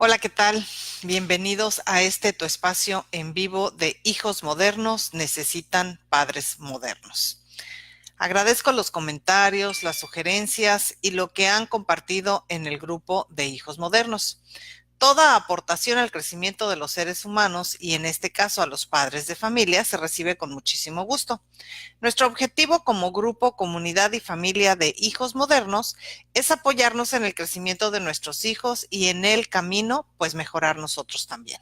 Hola, ¿qué tal? Bienvenidos a tu espacio en vivo de Hijos Modernos Necesitan Padres Modernos. Agradezco los comentarios, las sugerencias y lo que han compartido en el grupo de Hijos Modernos. Toda aportación al crecimiento de los seres humanos y en este caso a los padres de familia se recibe con muchísimo gusto. Nuestro objetivo como grupo, comunidad y familia de Hijos Modernos es apoyarnos en el crecimiento de nuestros hijos y en el camino, pues mejorar nosotros también.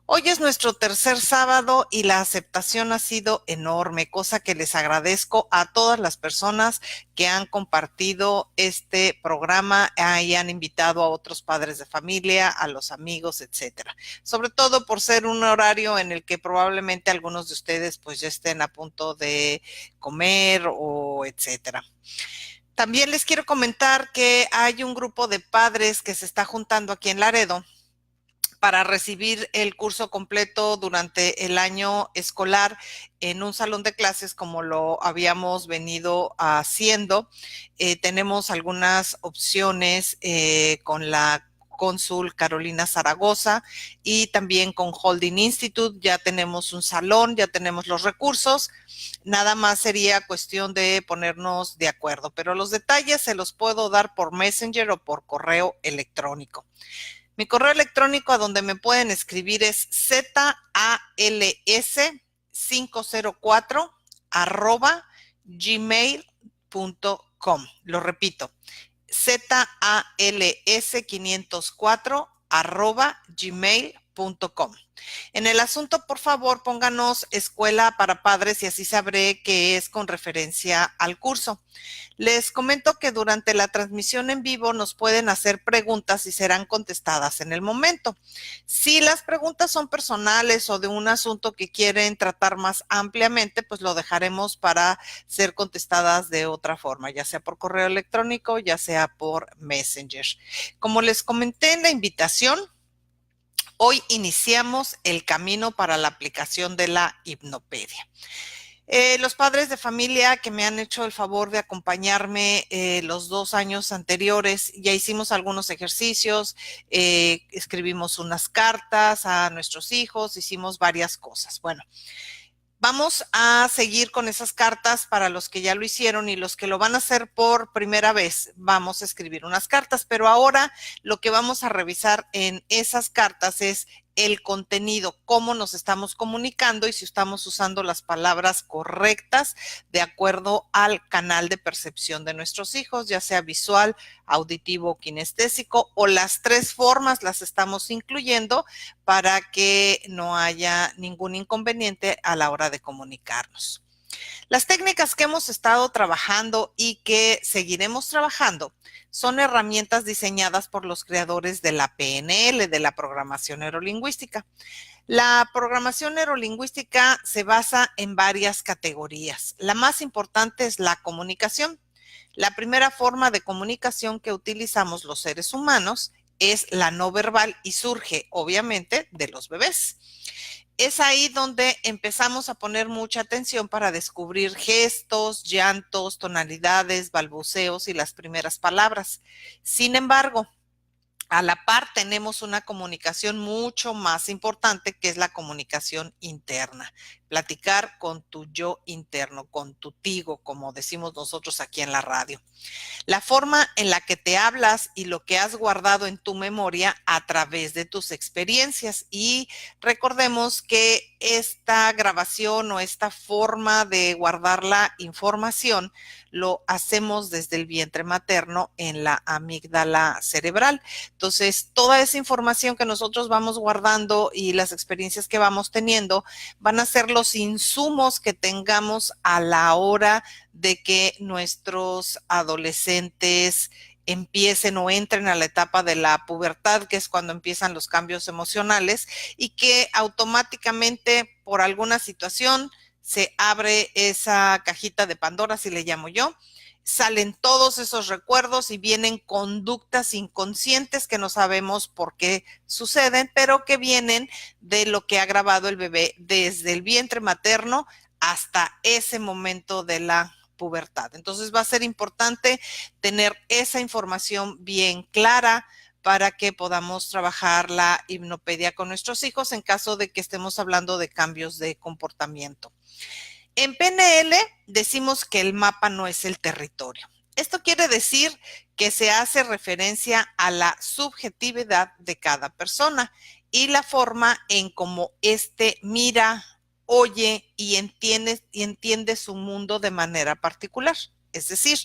Hoy es nuestro tercer sábado y la aceptación ha sido enorme, cosa que les agradezco a todas las personas que han compartido este programa y han invitado a otros padres de familia, a los amigos, etcétera. Sobre todo por ser un horario en el que probablemente algunos de ustedes pues ya estén a punto de comer o etcétera. También les quiero comentar que hay un grupo de padres que se está juntando aquí en Laredo para recibir el curso completo durante el año escolar en un salón de clases como lo habíamos venido haciendo. Tenemos algunas opciones con la cónsul Carolina Zaragoza y también con Holding Institute. Ya tenemos un salón, ya tenemos los recursos. Nada más sería cuestión de ponernos de acuerdo, pero los detalles se los puedo dar por Messenger o por correo electrónico. Mi correo electrónico a donde me pueden escribir es zals504@gmail.com. Lo repito, zals504@gmail.com. En el asunto, por favor, pónganos escuela para padres y así sabré que es con referencia al curso. Les comento que durante la transmisión en vivo nos pueden hacer preguntas y serán contestadas en el momento. Si las preguntas son personales o de un asunto que quieren tratar más ampliamente, pues lo dejaremos para ser contestadas de otra forma, ya sea por correo electrónico, ya sea por Messenger. Como les comenté en la invitación, hoy iniciamos el camino para la aplicación de la hipnopedia. Los padres de familia que me han hecho el favor de acompañarme los 2 años anteriores, ya hicimos algunos ejercicios, escribimos unas cartas a nuestros hijos, hicimos varias cosas. Bueno, vamos a seguir con esas cartas para los que ya lo hicieron y los que lo van a hacer por primera vez. Vamos a escribir unas cartas, pero ahora lo que vamos a revisar en esas cartas es el contenido, cómo nos estamos comunicando y si estamos usando las palabras correctas de acuerdo al canal de percepción de nuestros hijos, ya sea visual, auditivo o kinestésico, o las 3 formas las estamos incluyendo para que no haya ningún inconveniente a la hora de comunicarnos. Las técnicas que hemos estado trabajando y que seguiremos trabajando son herramientas diseñadas por los creadores de la PNL, de la programación neurolingüística. La programación neurolingüística se basa en varias categorías. La más importante es la comunicación. La primera forma de comunicación que utilizamos los seres humanos es la no verbal y surge, obviamente, de los bebés. Es ahí donde empezamos a poner mucha atención para descubrir gestos, llantos, tonalidades, balbuceos y las primeras palabras. Sin embargo, a la par tenemos una comunicación mucho más importante que es la comunicación interna. Platicar con tu yo interno, con tu tigo, como decimos nosotros aquí en la radio. La forma en la que te hablas y lo que has guardado en tu memoria a través de tus experiencias. Y recordemos que esta grabación o esta forma de guardar la información lo hacemos desde el vientre materno en la amígdala cerebral. Entonces, toda esa información que nosotros vamos guardando y las experiencias que vamos teniendo van a ser los insumos que tengamos a la hora de que nuestros adolescentes empiecen o entren a la etapa de la pubertad, que es cuando empiezan los cambios emocionales, y que automáticamente por alguna situación se abre esa cajita de Pandora, así le llamo yo, salen todos esos recuerdos y vienen conductas inconscientes que no sabemos por qué suceden, pero que vienen de lo que ha grabado el bebé desde el vientre materno hasta ese momento de la pubertad. Entonces va a ser importante tener esa información bien clara para que podamos trabajar la hipnopedia con nuestros hijos en caso de que estemos hablando de cambios de comportamiento. En PNL decimos que el mapa no es el territorio. Esto quiere decir que se hace referencia a la subjetividad de cada persona y la forma en cómo éste mira, oye y entiende su mundo de manera particular. Es decir,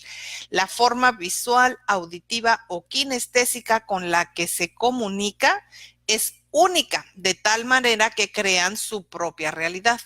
la forma visual, auditiva o kinestésica con la que se comunica es única, de tal manera que crean su propia realidad.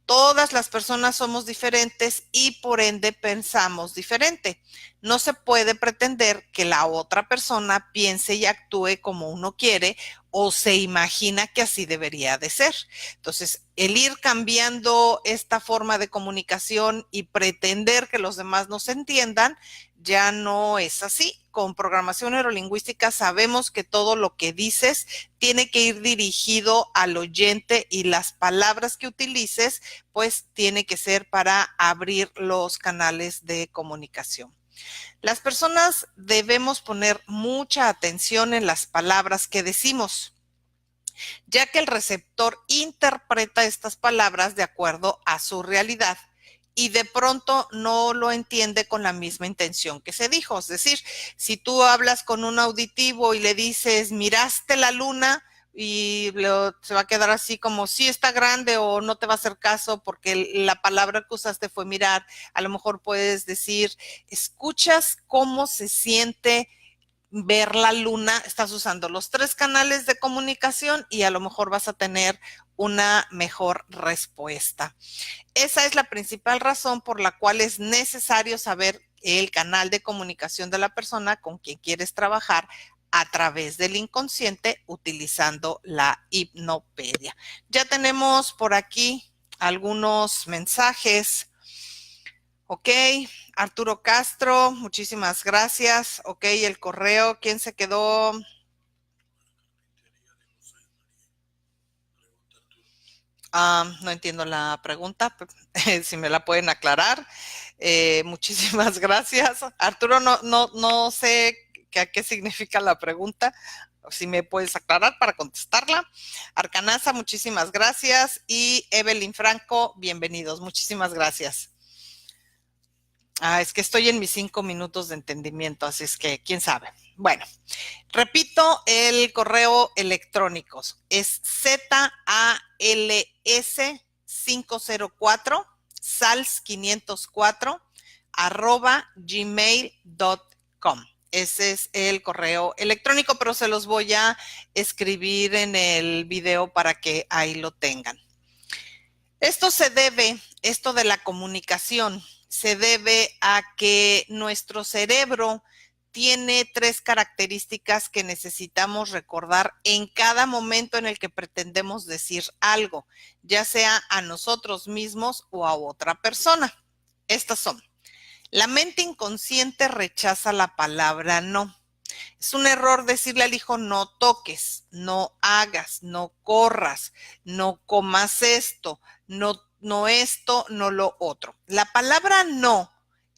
Todas las personas somos diferentes y por ende pensamos diferente. No se puede pretender que la otra persona piense y actúe como uno quiere o se imagina que así debería de ser. Entonces, el ir cambiando esta forma de comunicación y pretender que los demás nos entiendan ya no es así. Con programación neurolingüística sabemos que todo lo que dices tiene que ir dirigido al oyente y las palabras que utilices pues tiene que ser para abrir los canales de comunicación. Las personas debemos poner mucha atención en las palabras que decimos, ya que el receptor interpreta estas palabras de acuerdo a su realidad y de pronto no lo entiende con la misma intención que se dijo. Es decir, si tú hablas con un auditivo y le dices, miraste la luna, y se va a quedar así como sí está grande o no te va a hacer caso porque la palabra que usaste fue mirar. A lo mejor puedes decir, escuchas cómo se siente ver la luna, estás usando los 3 canales de comunicación y a lo mejor vas a tener una mejor respuesta. Esa es la principal razón por la cual es necesario saber el canal de comunicación de la persona con quien quieres trabajar a través del inconsciente utilizando la hipnopedia. Ya tenemos por aquí algunos mensajes. Ok, Arturo Castro, muchísimas gracias. Ok, el correo, ¿quién se quedó? No entiendo la pregunta, si me la pueden aclarar. Muchísimas gracias. Arturo, no sé qué significa la pregunta. Si me puedes aclarar para contestarla. Arcanasa, muchísimas gracias. Y Evelyn Franco, bienvenidos. Muchísimas gracias. Es que estoy en mis 5 minutos de entendimiento, así es que quién sabe. Bueno, repito el correo electrónico. Es ZALS504, SALS504, @gmail.com. Ese es el correo electrónico, pero se los voy a escribir en el video para que ahí lo tengan. Esto de la comunicación, se debe a que nuestro cerebro tiene 3 características que necesitamos recordar en cada momento en el que pretendemos decir algo, ya sea a nosotros mismos o a otra persona. Estas son: la mente inconsciente rechaza la palabra no. Es un error decirle al hijo no toques, no hagas, no corras, no comas esto, no esto, no lo otro. La palabra no,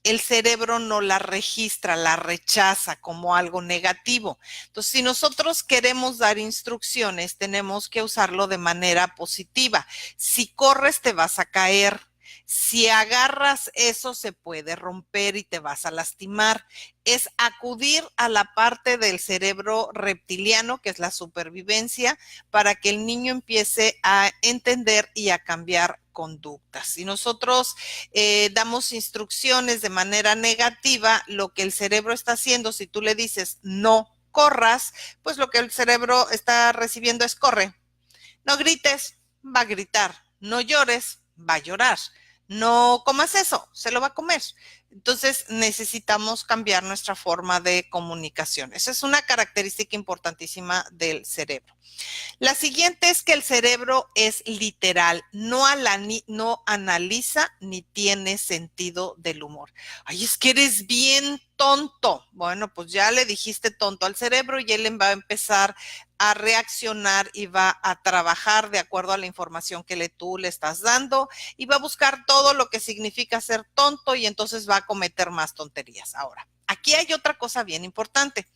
el cerebro no la registra, la rechaza como algo negativo. Entonces, si nosotros queremos dar instrucciones, tenemos que usarlo de manera positiva. Si corres, te vas a caer. Si agarras eso, se puede romper y te vas a lastimar. Es acudir a la parte del cerebro reptiliano, que es la supervivencia, para que el niño empiece a entender y a cambiar conductas. Si nosotros damos instrucciones de manera negativa, lo que el cerebro está haciendo, si tú le dices no corras, pues lo que el cerebro está recibiendo es corre. No grites, va a gritar. No llores, va a llorar. No comas eso, se lo va a comer. Entonces necesitamos cambiar nuestra forma de comunicación. Esa es una característica importantísima del cerebro. La siguiente es que el cerebro es literal, no analiza ni tiene sentido del humor. Ay, es que eres bien tonto. Bueno, pues ya le dijiste tonto al cerebro y él va a empezar a reaccionar y va a trabajar de acuerdo a la información que tú le estás dando y va a buscar todo lo que significa ser tonto y entonces va a cometer más tonterías. Ahora, Aquí hay otra cosa bien importante.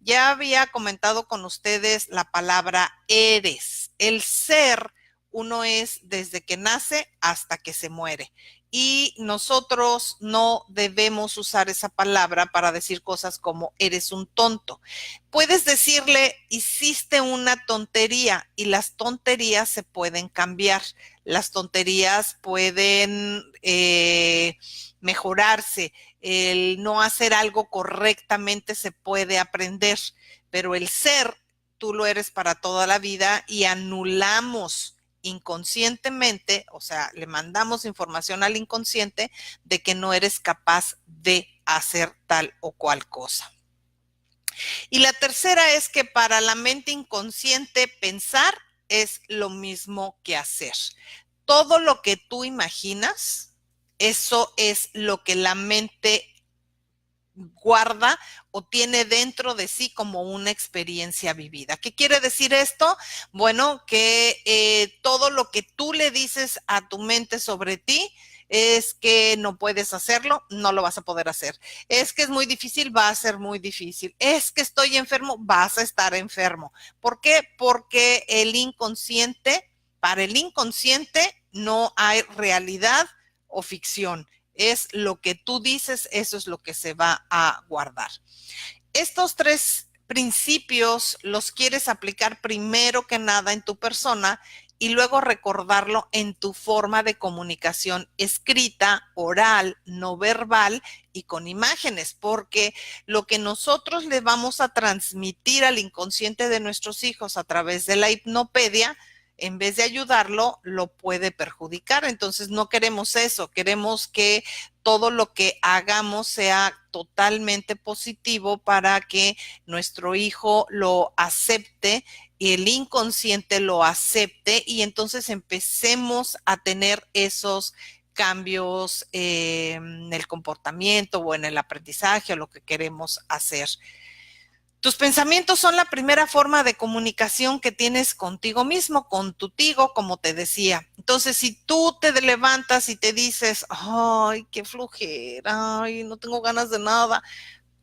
Ya había comentado con ustedes la palabra eres. El ser, uno es desde que nace hasta que se muere. Y nosotros no debemos usar esa palabra para decir cosas como eres un tonto. Puedes decirle hiciste una tontería y las tonterías se pueden cambiar. Las tonterías pueden mejorarse. El no hacer algo correctamente se puede aprender, pero el ser, tú lo eres para toda la vida y anulamos inconscientemente, o sea, le mandamos información al inconsciente de que no eres capaz de hacer tal o cual cosa. Y la tercera es que para la mente inconsciente pensar es lo mismo que hacer. Todo lo que tú imaginas, eso es lo que la mente guarda o tiene dentro de sí como una experiencia vivida. ¿Qué quiere decir esto? Bueno, que todo lo que tú le dices a tu mente sobre ti es que no puedes hacerlo, no lo vas a poder hacer. Es que es muy difícil, va a ser muy difícil. Es que estoy enfermo, vas a estar enfermo. ¿Por qué? Porque el inconsciente, para el inconsciente no hay realidad o ficción. Es lo que tú dices, eso es lo que se va a guardar. Estos tres principios los quieres aplicar primero que nada en tu persona y luego recordarlo en tu forma de comunicación escrita, oral, no verbal y con imágenes, porque lo que nosotros le vamos a transmitir al inconsciente de nuestros hijos a través de la hipnopedia, en vez de ayudarlo, lo puede perjudicar. Entonces no queremos eso, queremos que todo lo que hagamos sea totalmente positivo para que nuestro hijo lo acepte y el inconsciente lo acepte y entonces empecemos a tener esos cambios en el comportamiento o en el aprendizaje o lo que queremos hacer. Tus pensamientos son la primera forma de comunicación que tienes contigo mismo, con tu tigo, como te decía. Entonces, si tú te levantas y te dices, ay, qué flojera, ay, no tengo ganas de nada,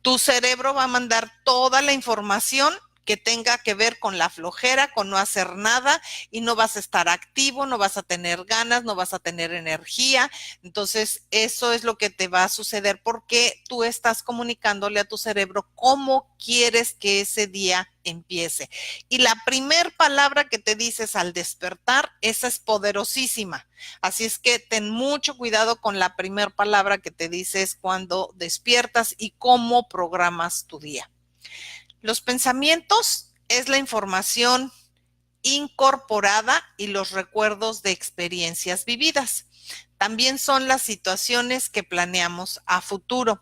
tu cerebro va a mandar toda la información que tenga que ver con la flojera, con no hacer nada y no vas a estar activo, no vas a tener ganas, no vas a tener energía. Entonces, eso es lo que te va a suceder porque tú estás comunicándole a tu cerebro cómo quieres que ese día empiece. Y la primer palabra que te dices al despertar, esa es poderosísima. Así es que ten mucho cuidado con la primer palabra que te dices cuando despiertas y cómo programas tu día. Los pensamientos es la información incorporada y los recuerdos de experiencias vividas. También son las situaciones que planeamos a futuro.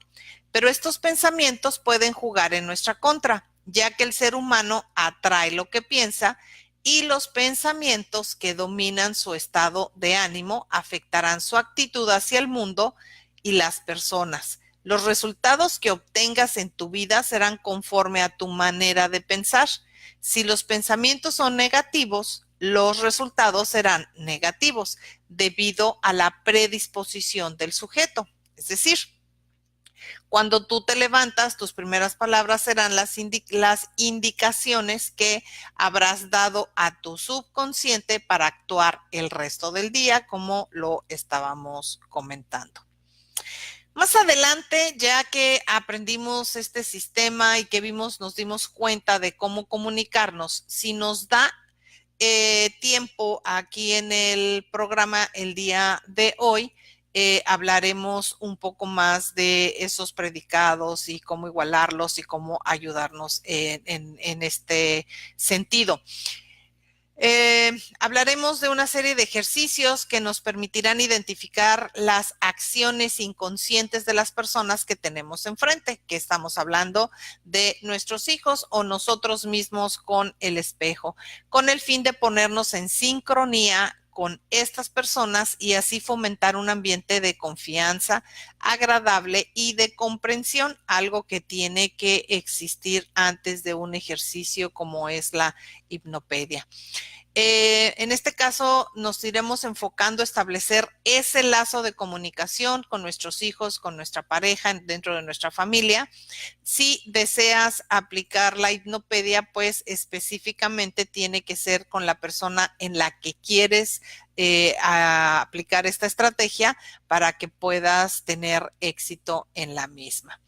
Pero estos pensamientos pueden jugar en nuestra contra, ya que el ser humano atrae lo que piensa y los pensamientos que dominan su estado de ánimo afectarán su actitud hacia el mundo y las personas. Los resultados que obtengas en tu vida serán conforme a tu manera de pensar. Si los pensamientos son negativos, los resultados serán negativos debido a la predisposición del sujeto. Es decir, cuando tú te levantas, tus primeras palabras serán las indicaciones que habrás dado a tu subconsciente para actuar el resto del día, como lo estábamos comentando. Más adelante, ya que aprendimos este sistema y que nos dimos cuenta de cómo comunicarnos, si nos da tiempo aquí en el programa el día de hoy, hablaremos un poco más de esos predicados y cómo igualarlos y cómo ayudarnos en este sentido. Hablaremos de una serie de ejercicios que nos permitirán identificar las acciones inconscientes de las personas que tenemos enfrente, que estamos hablando de nuestros hijos o nosotros mismos con el espejo, con el fin de ponernos en sincronía con estas personas y así fomentar un ambiente de confianza agradable y de comprensión, algo que tiene que existir antes de un ejercicio como es la hipnopedia. En este caso nos iremos enfocando a establecer ese lazo de comunicación con nuestros hijos, con nuestra pareja, dentro de nuestra familia. Si deseas aplicar la hipnopedia, pues específicamente tiene que ser con la persona en la que quieres aplicar esta estrategia para que puedas tener éxito en la misma.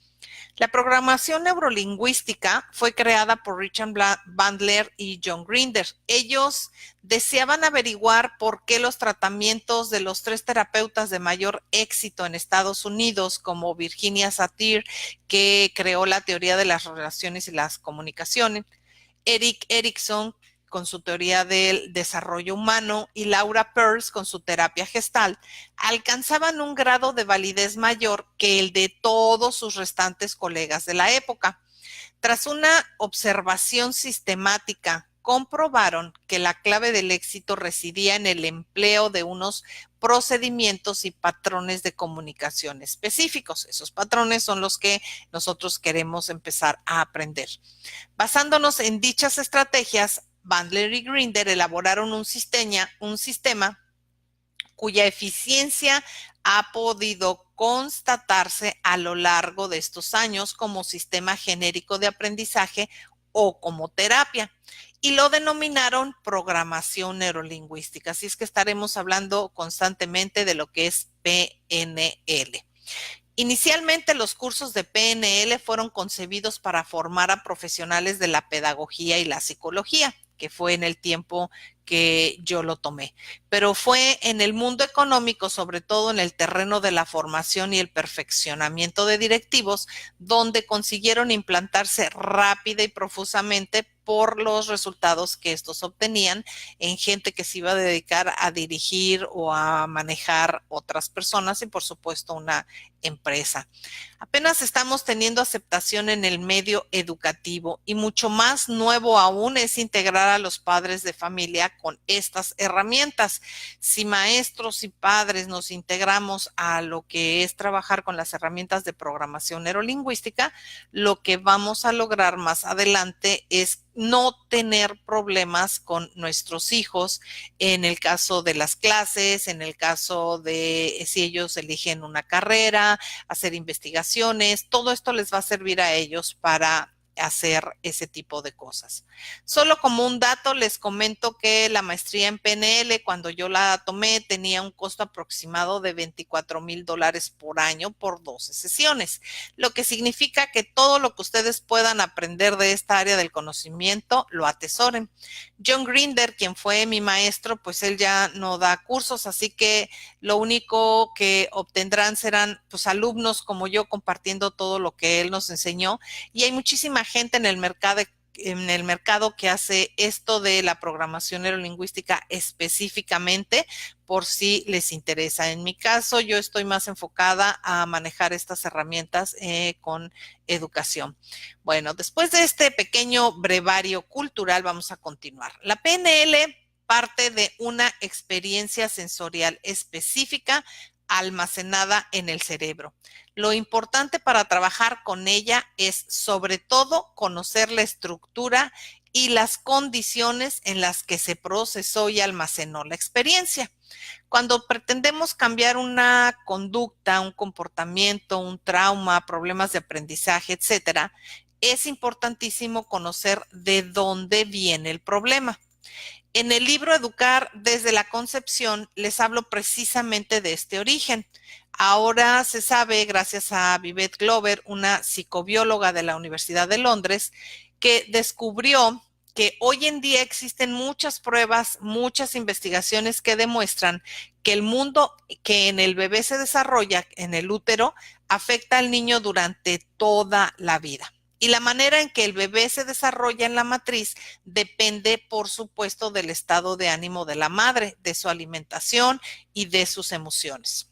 La programación neurolingüística fue creada por Richard Bandler y John Grinder. Ellos deseaban averiguar por qué los tratamientos de los 3 terapeutas de mayor éxito en Estados Unidos, como Virginia Satir, que creó la teoría de las relaciones y las comunicaciones, Erik Erikson con su teoría del desarrollo humano y Laura Pearls con su terapia gestal, alcanzaban un grado de validez mayor que el de todos sus restantes colegas de la época. Tras una observación sistemática, comprobaron que la clave del éxito residía en el empleo de unos procedimientos y patrones de comunicación específicos. Esos patrones son los que nosotros queremos empezar a aprender. Basándonos en dichas estrategias, Bandler y Grinder elaboraron un sistema cuya eficiencia ha podido constatarse a lo largo de estos años como sistema genérico de aprendizaje o como terapia, y lo denominaron programación neurolingüística. Así es que estaremos hablando constantemente de lo que es PNL. Inicialmente los cursos de PNL fueron concebidos para formar a profesionales de la pedagogía y la psicología, que fue en el tiempo que yo lo tomé. Pero fue en el mundo económico, sobre todo en el terreno de la formación y el perfeccionamiento de directivos, donde consiguieron implantarse rápida y profusamente por los resultados que estos obtenían en gente que se iba a dedicar a dirigir o a manejar otras personas y por supuesto una empresa. Apenas estamos teniendo aceptación en el medio educativo y mucho más nuevo aún es integrar a los padres de familia con estas herramientas. Si maestros y padres nos integramos a lo que es trabajar con las herramientas de programación neurolingüística, lo que vamos a lograr más adelante es no tener problemas con nuestros hijos en el caso de las clases, en el caso de si ellos eligen una carrera, hacer investigaciones, todo esto les va a servir a ellos para hacer ese tipo de cosas. Solo como un dato les comento que la maestría en PNL cuando yo la tomé tenía un costo aproximado de $24,000 por año por 12 sesiones, lo que significa que todo lo que ustedes puedan aprender de esta área del conocimiento lo atesoren. John Grinder, quien fue mi maestro, pues él ya no da cursos, así que lo único que obtendrán serán pues alumnos como yo compartiendo todo lo que él nos enseñó, y hay muchísima gente en el mercado que hace esto de la programación neurolingüística específicamente por si les interesa. En mi caso, yo estoy más enfocada a manejar estas herramientas con educación. Bueno, después de este pequeño brevario cultural, vamos a continuar. La PNL parte de una experiencia sensorial específica almacenada en el cerebro. Lo importante para trabajar con ella es, sobre todo, conocer la estructura y las condiciones en las que se procesó y almacenó la experiencia. Cuando pretendemos cambiar una conducta, un comportamiento, un trauma, problemas de aprendizaje, etcétera, es importantísimo conocer de dónde viene el problema. En el libro Educar desde la concepción les hablo precisamente de este origen. Ahora se sabe, gracias a Vivette Glover, una psicobióloga de la Universidad de Londres, que descubrió que hoy en día existen muchas pruebas, muchas investigaciones que demuestran que el mundo que en el bebé se desarrolla, en el útero, afecta al niño durante toda la vida. Y la manera en que el bebé se desarrolla en la matriz depende, por supuesto, del estado de ánimo de la madre, de su alimentación y de sus emociones.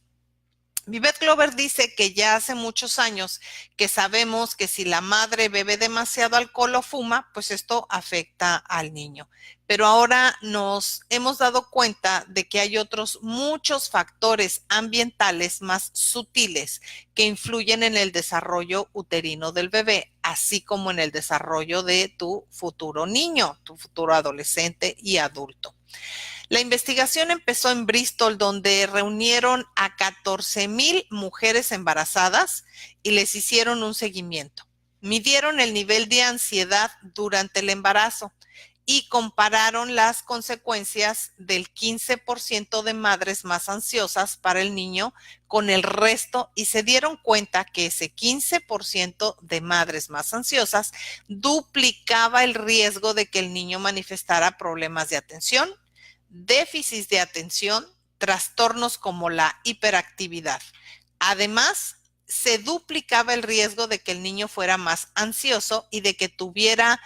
Vivette Glover dice que ya hace muchos años que sabemos que si la madre bebe demasiado alcohol o fuma, pues esto afecta al niño. Pero ahora nos hemos dado cuenta de que hay otros muchos factores ambientales más sutiles que influyen en el desarrollo uterino del bebé, así como en el desarrollo de tu futuro niño, tu futuro adolescente y adulto. La investigación empezó en Bristol, donde reunieron a 14,000 mujeres embarazadas y les hicieron un seguimiento. Midieron el nivel de ansiedad durante el embarazo y compararon las consecuencias del 15% de madres más ansiosas para el niño con el resto y se dieron cuenta que ese 15% de madres más ansiosas duplicaba el riesgo de que el niño manifestara problemas de atención, déficits de atención, trastornos como la hiperactividad. Además, se duplicaba el riesgo de que el niño fuera más ansioso y de que tuviera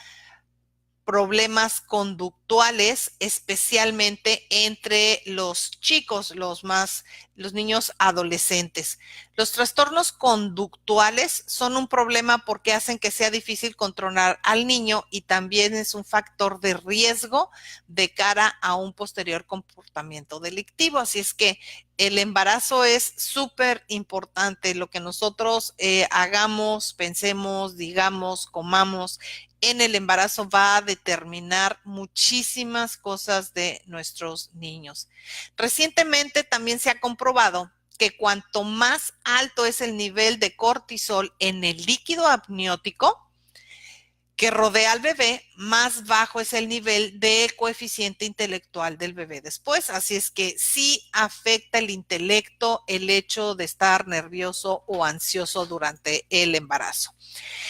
problemas conductuales, especialmente entre los chicos, los niños adolescentes. Los trastornos conductuales son un problema porque hacen que sea difícil controlar al niño y también es un factor de riesgo de cara a un posterior comportamiento delictivo. Así es que el embarazo es súper importante. Lo que nosotros hagamos, pensemos, digamos, comamos en el embarazo va a determinar muchísimas cosas de nuestros niños. Recientemente también se ha comprobado que cuanto más alto es el nivel de cortisol en el líquido amniótico que rodea al bebé, más bajo es el nivel de coeficiente intelectual del bebé después. Así es que sí afecta el intelecto el hecho de estar nervioso o ansioso durante el embarazo.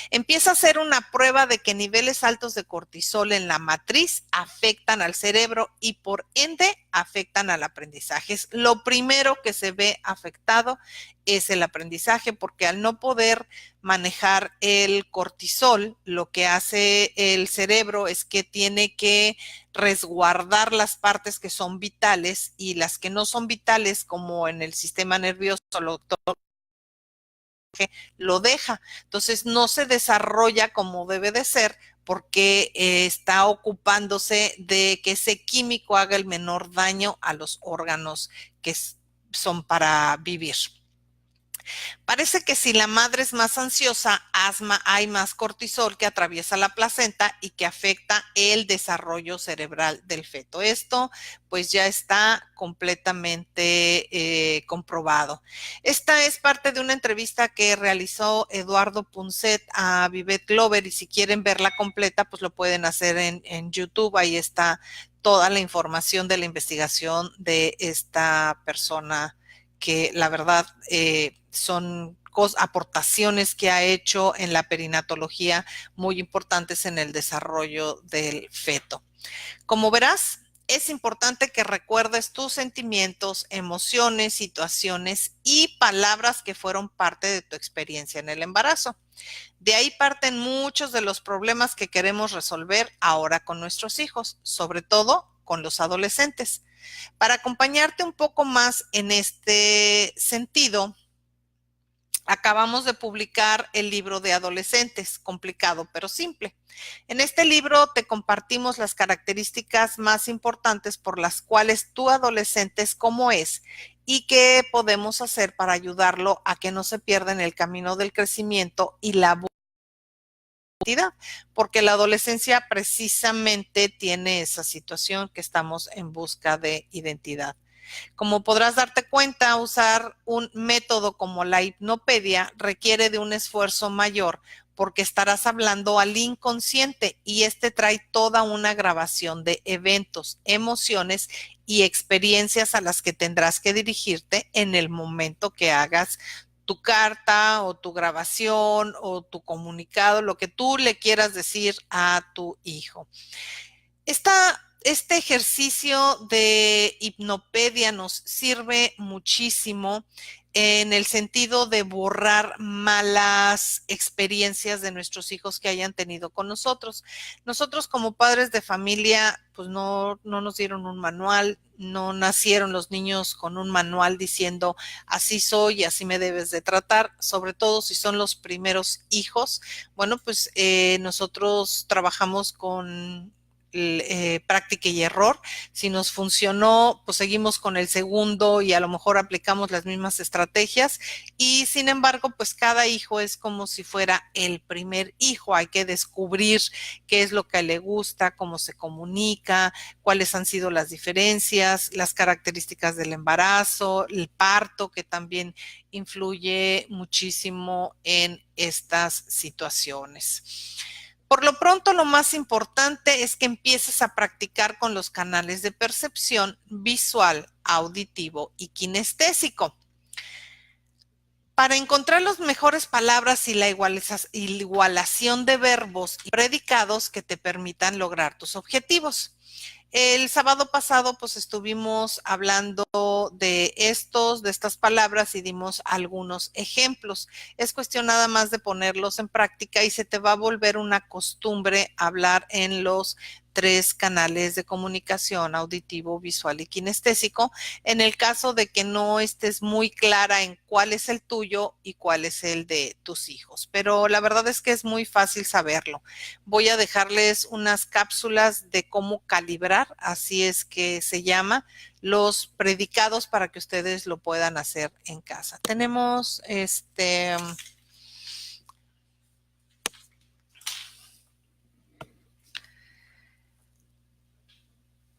Empieza a hacer una prueba de que niveles altos de cortisol en la matriz afectan al cerebro y por ende afectan al aprendizaje. Es lo primero que se ve afectado es el aprendizaje, porque al no poder manejar el cortisol, lo que hace el cerebro es que tiene que resguardar las partes que son vitales y las que no son vitales, como en el sistema nervioso, lo deja. Entonces no se desarrolla como debe de ser porque está ocupándose de que ese químico haga el menor daño a los órganos que son para vivir. Parece que si la madre es más ansiosa, hay más cortisol que atraviesa la placenta y que afecta el desarrollo cerebral del feto. Esto pues ya está completamente comprobado. Esta es parte de una entrevista que realizó Eduardo Punset a Vivek Glover y si quieren verla completa pues lo pueden hacer en YouTube. Ahí está toda la información de la investigación de esta persona que la verdad son aportaciones que ha hecho en la perinatología muy importantes en el desarrollo del feto. Como verás, es importante que recuerdes tus sentimientos, emociones, situaciones y palabras que fueron parte de tu experiencia en el embarazo. De ahí parten muchos de los problemas que queremos resolver ahora con nuestros hijos, sobre todo con los adolescentes. Para acompañarte un poco más en este sentido, acabamos de publicar el libro de adolescentes, complicado pero simple. En este libro te compartimos las características más importantes por las cuales tu adolescente es como es y qué podemos hacer para ayudarlo a que no se pierda en el camino del crecimiento y la identidad, porque la adolescencia precisamente tiene esa situación que estamos en busca de identidad. Como podrás darte cuenta, usar un método como la hipnopedia requiere de un esfuerzo mayor porque estarás hablando al inconsciente y este trae toda una grabación de eventos, emociones y experiencias a las que tendrás que dirigirte en el momento que hagas tu carta o tu grabación o tu comunicado, lo que tú le quieras decir a tu hijo. Este ejercicio de hipnopedia nos sirve muchísimo en el sentido de borrar malas experiencias de nuestros hijos que hayan tenido con nosotros. Nosotros como padres de familia, pues no nos dieron un manual, no nacieron los niños con un manual diciendo así soy y así me debes de tratar, sobre todo si son los primeros hijos. Bueno, pues nosotros trabajamos con práctica y error. Si nos funcionó, pues seguimos con el segundo y a lo mejor aplicamos las mismas estrategias. Y sin embargo, pues cada hijo es como si fuera el primer hijo. Hay que descubrir qué es lo que le gusta, cómo se comunica, cuáles han sido las diferencias, las características del embarazo, el parto, que también influye muchísimo en estas situaciones. Por lo pronto, lo más importante es que empieces a practicar con los canales de percepción visual, auditivo y kinestésico. Para encontrar las mejores palabras y la igualación de verbos y predicados que te permitan lograr tus objetivos. El sábado pasado, pues estuvimos hablando de estas palabras y dimos algunos ejemplos. Es cuestión nada más de ponerlos en práctica y se te va a volver una costumbre hablar en los 3 canales de comunicación: auditivo, visual y kinestésico, en el caso de que no estés muy clara en cuál es el tuyo y cuál es el de tus hijos. Pero la verdad es que es muy fácil saberlo. Voy a dejarles unas cápsulas de cómo calibrar, así es que se llama, los predicados para que ustedes lo puedan hacer en casa. Tenemos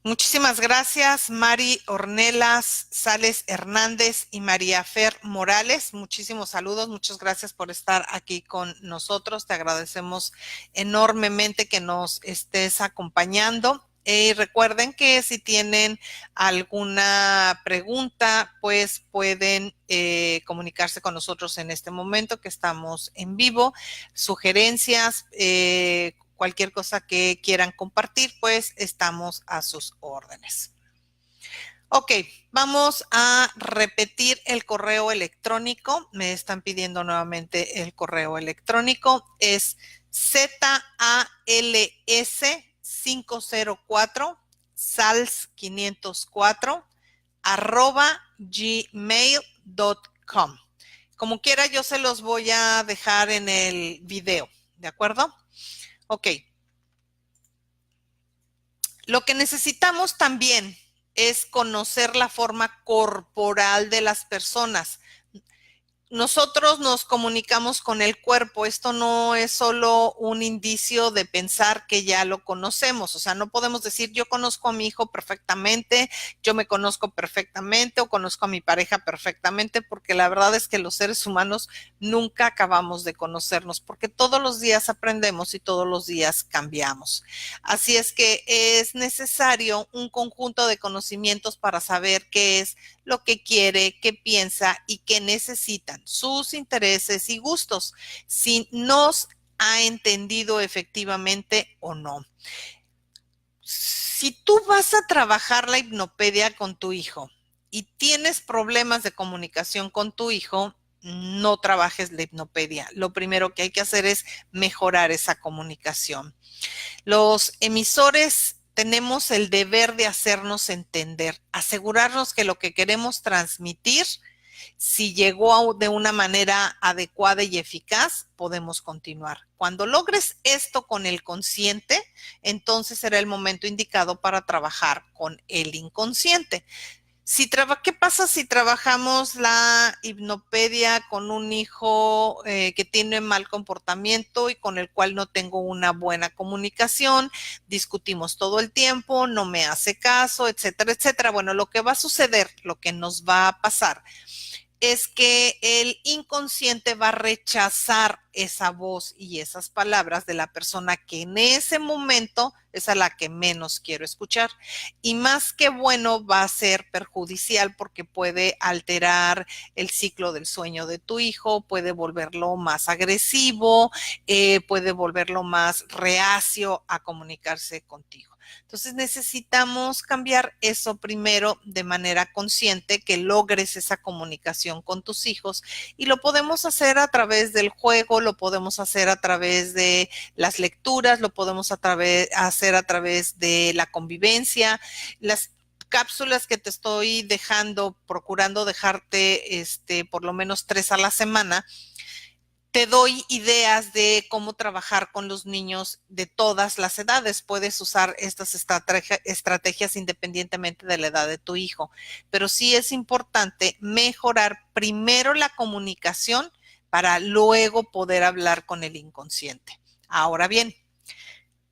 muchísimas gracias, Mari Ornelas, Sales Hernández y María Fer Morales. Muchísimos saludos, muchas gracias por estar aquí con nosotros. Te agradecemos enormemente que nos estés acompañando. Y recuerden que si tienen alguna pregunta, pues pueden comunicarse con nosotros en este momento que estamos en vivo. Sugerencias, cualquier cosa que quieran compartir, pues estamos a sus órdenes. Ok, vamos a repetir el correo electrónico. Me están pidiendo nuevamente el correo electrónico. Es ZALS504 SALS504 @gmail.com. Como quiera, yo se los voy a dejar en el video, ¿de acuerdo? Ok. Lo que necesitamos también es conocer la forma corporal de las personas. Nosotros nos comunicamos con el cuerpo. Esto no es solo un indicio de pensar que ya lo conocemos. O sea, no podemos decir yo conozco a mi hijo perfectamente, yo me conozco perfectamente o conozco a mi pareja perfectamente, porque la verdad es que los seres humanos nunca acabamos de conocernos, porque todos los días aprendemos y todos los días cambiamos. Así es que es necesario un conjunto de conocimientos para saber qué es lo que quiere, qué piensa y qué necesitan, sus intereses y gustos, si nos ha entendido efectivamente o no. Si tú vas a trabajar la hipnopedia con tu hijo y tienes problemas de comunicación con tu hijo, no trabajes la hipnopedia. Lo primero que hay que hacer es mejorar esa comunicación. Los emisores tenemos el deber de hacernos entender, asegurarnos que lo que queremos transmitir, si llegó de una manera adecuada y eficaz, podemos continuar. Cuando logres esto con el consciente, entonces será el momento indicado para trabajar con el inconsciente. ¿Qué pasa si trabajamos la hipnopedia con un hijo que tiene mal comportamiento y con el cual no tengo una buena comunicación? Discutimos todo el tiempo, no me hace caso, etcétera, etcétera. Bueno, lo que va a suceder, lo que nos va a pasar, es que el inconsciente va a rechazar esa voz y esas palabras de la persona que en ese momento es a la que menos quiero escuchar. Y más que bueno, va a ser perjudicial porque puede alterar el ciclo del sueño de tu hijo, puede volverlo más agresivo, puede volverlo más reacio a comunicarse contigo. Entonces necesitamos cambiar eso primero de manera consciente, que logres esa comunicación con tus hijos, y lo podemos hacer a través del juego, lo podemos hacer a través de las lecturas, lo podemos hacer a través de la convivencia. Las cápsulas que te estoy dejando, procurando dejarte por lo menos 3 a la semana, te doy ideas de cómo trabajar con los niños de todas las edades. Puedes usar estas estrategias independientemente de la edad de tu hijo, pero sí es importante mejorar primero la comunicación para luego poder hablar con el inconsciente. Ahora bien,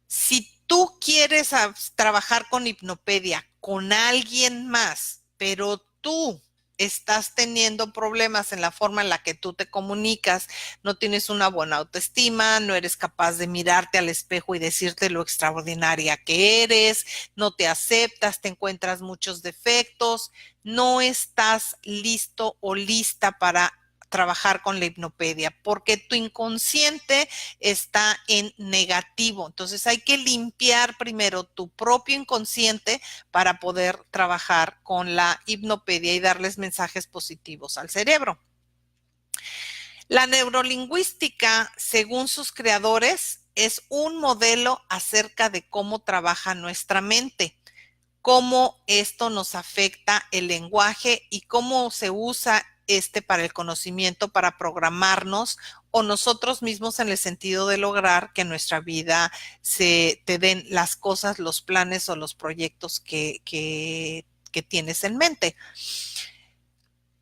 si tú quieres trabajar con hipnopedia con alguien más, pero tú estás teniendo problemas en la forma en la que tú te comunicas, no tienes una buena autoestima, no eres capaz de mirarte al espejo y decirte lo extraordinaria que eres, no te aceptas, te encuentras muchos defectos, no estás listo o lista para trabajar con la hipnopedia, porque tu inconsciente está en negativo. Entonces hay que limpiar primero tu propio inconsciente para poder trabajar con la hipnopedia y darles mensajes positivos al cerebro. La neurolingüística, según sus creadores, es un modelo acerca de cómo trabaja nuestra mente, cómo esto nos afecta el lenguaje y cómo se usa para el conocimiento, para programarnos o nosotros mismos en el sentido de lograr que en nuestra vida se te den las cosas, los planes o los proyectos que tienes en mente.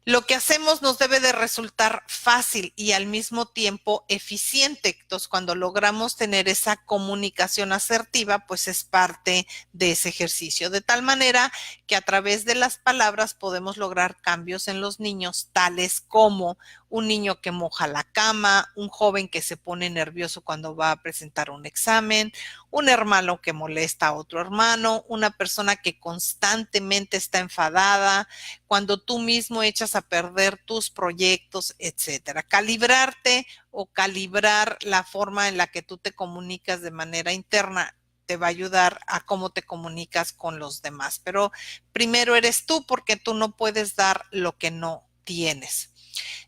Lo que hacemos nos debe de resultar fácil y al mismo tiempo eficiente. Entonces, cuando logramos tener esa comunicación asertiva, pues es parte de ese ejercicio. De tal manera que a través de las palabras podemos lograr cambios en los niños, tales como un niño que moja la cama, un joven que se pone nervioso cuando va a presentar un examen, un hermano que molesta a otro hermano, una persona que constantemente está enfadada, cuando tú mismo echas a perder tus proyectos, etcétera. Calibrarte o calibrar la forma en la que tú te comunicas de manera interna te va a ayudar a cómo te comunicas con los demás. Pero primero eres tú, porque tú no puedes dar lo que no tienes.